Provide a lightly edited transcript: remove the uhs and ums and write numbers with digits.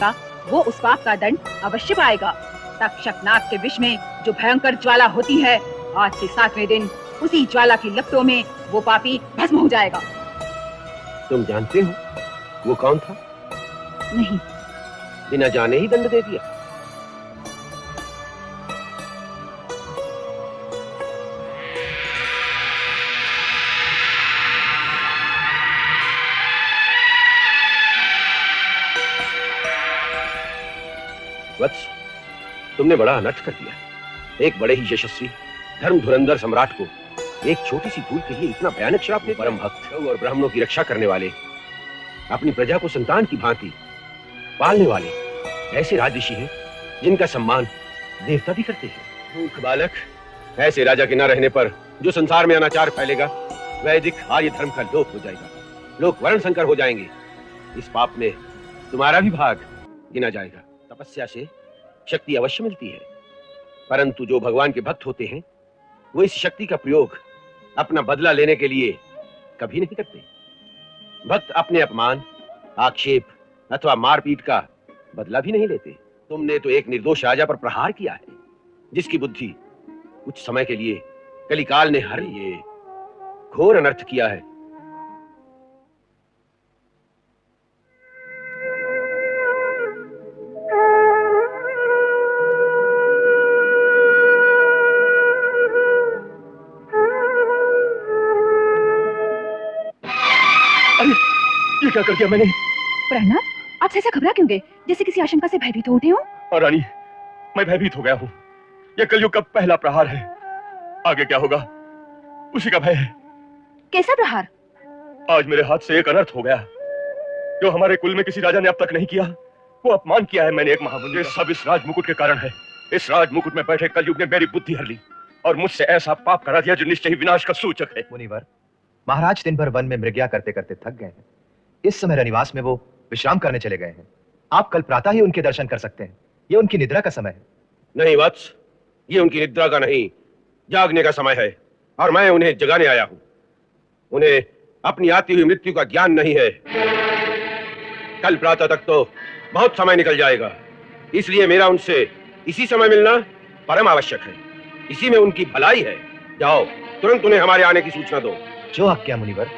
वो उस पाप का दंड अवश्य पाएगा। तक्षकनाग के विष में जो भयंकर ज्वाला होती है, आज से 7वें दिन उसी ज्वाला की लपटों में वो पापी भस्म हो जाएगा। तुम जानते हो वो कौन था? नहीं। बिना जाने ही दंड दे दिया। वत्स, तुमने बड़ा अनर्थ कर दिया। एक बड़े ही यशस्वी धर्म धुरंधर सम्राट को एक छोटी सी भूल के लिए इतना भयानक श्राप दे। परम भक्त और ब्राह्मणों की रक्षा करने वाले, अपनी प्रजा को संतान की भांति पालने वाले ऐसे राजऋषि हैं जिनका सम्मान देवता भी करते हैं। मूर्ख बालक, ऐसे राजा के न रहने पर जो संसार में अनाचार फैलेगा, वैदिक आर्य धर्म का लोप हो जाएगा, लोग वर्ण संकर हो जाएंगे। इस पाप में तुम्हारा भी भाग गिना जाएगा। तपस्या से शक्ति अवश्य मिलती है, परंतु जो भगवान के भक्त होते हैं वो इस शक्ति का प्रयोग अपना बदला लेने के लिए कभी नहीं करते। भक्त अपने अपमान, आक्षेप अथवा मारपीट का बदला भी नहीं लेते। तुमने तो एक निर्दोष राजा पर प्रहार किया है, जिसकी बुद्धि कुछ समय के लिए कलिकाल ने हर ये घोर अनर्थ किया है। ये क्या कर दिया मैंने? प्रहलाद, आप ऐसा घबरा क्यों गए, जैसे किसी आशंका से भयभीत हो उठे हो? और रानी, मैं भयभीत हो गया हूँ। ये कलयुग का पहला प्रहार है, आगे क्या होगा उसी का भय है। कैसा प्रहार? आज मेरे हाथ से एक अनर्थ हो गया जो हमारे कुल में किसी राजा ने अब तक नहीं किया। वो अपमान किया है मैंने एक महामुनि। सब इस राजमुकुट के कारण है। इस राजमुकुट में बैठे कलयुग ने मेरी बुद्धि हर ली और मुझसे ऐसा पाप करा दिया जो निश्चय ही विनाश का सूचक है। मुनिवर, महाराज दिन भर वन में मृग्या करते करते थक गए हैं। इस समय रनिवास में वो विश्राम करने चले गए हैं। आप कल प्रातः ही उनके दर्शन कर सकते हैं। ये उनकी निद्रा का समय है। नहीं वत्स, ये उनकी निद्रा का नहीं, जागने का समय है और मैं उन्हें जगाने आया हूं। उन्हें अपनी आती हुई मृत्यु का ज्ञान नहीं है। कल प्रातः तक तो बहुत समय निकल जाएगा, इसलिए मेरा उनसे इसी समय मिलना परम आवश्यक है। इसी में उनकी भलाई है। जाओ, तुरंत उन्हें हमारे आने की सूचना दो। जो आज्ञा मुनिवर।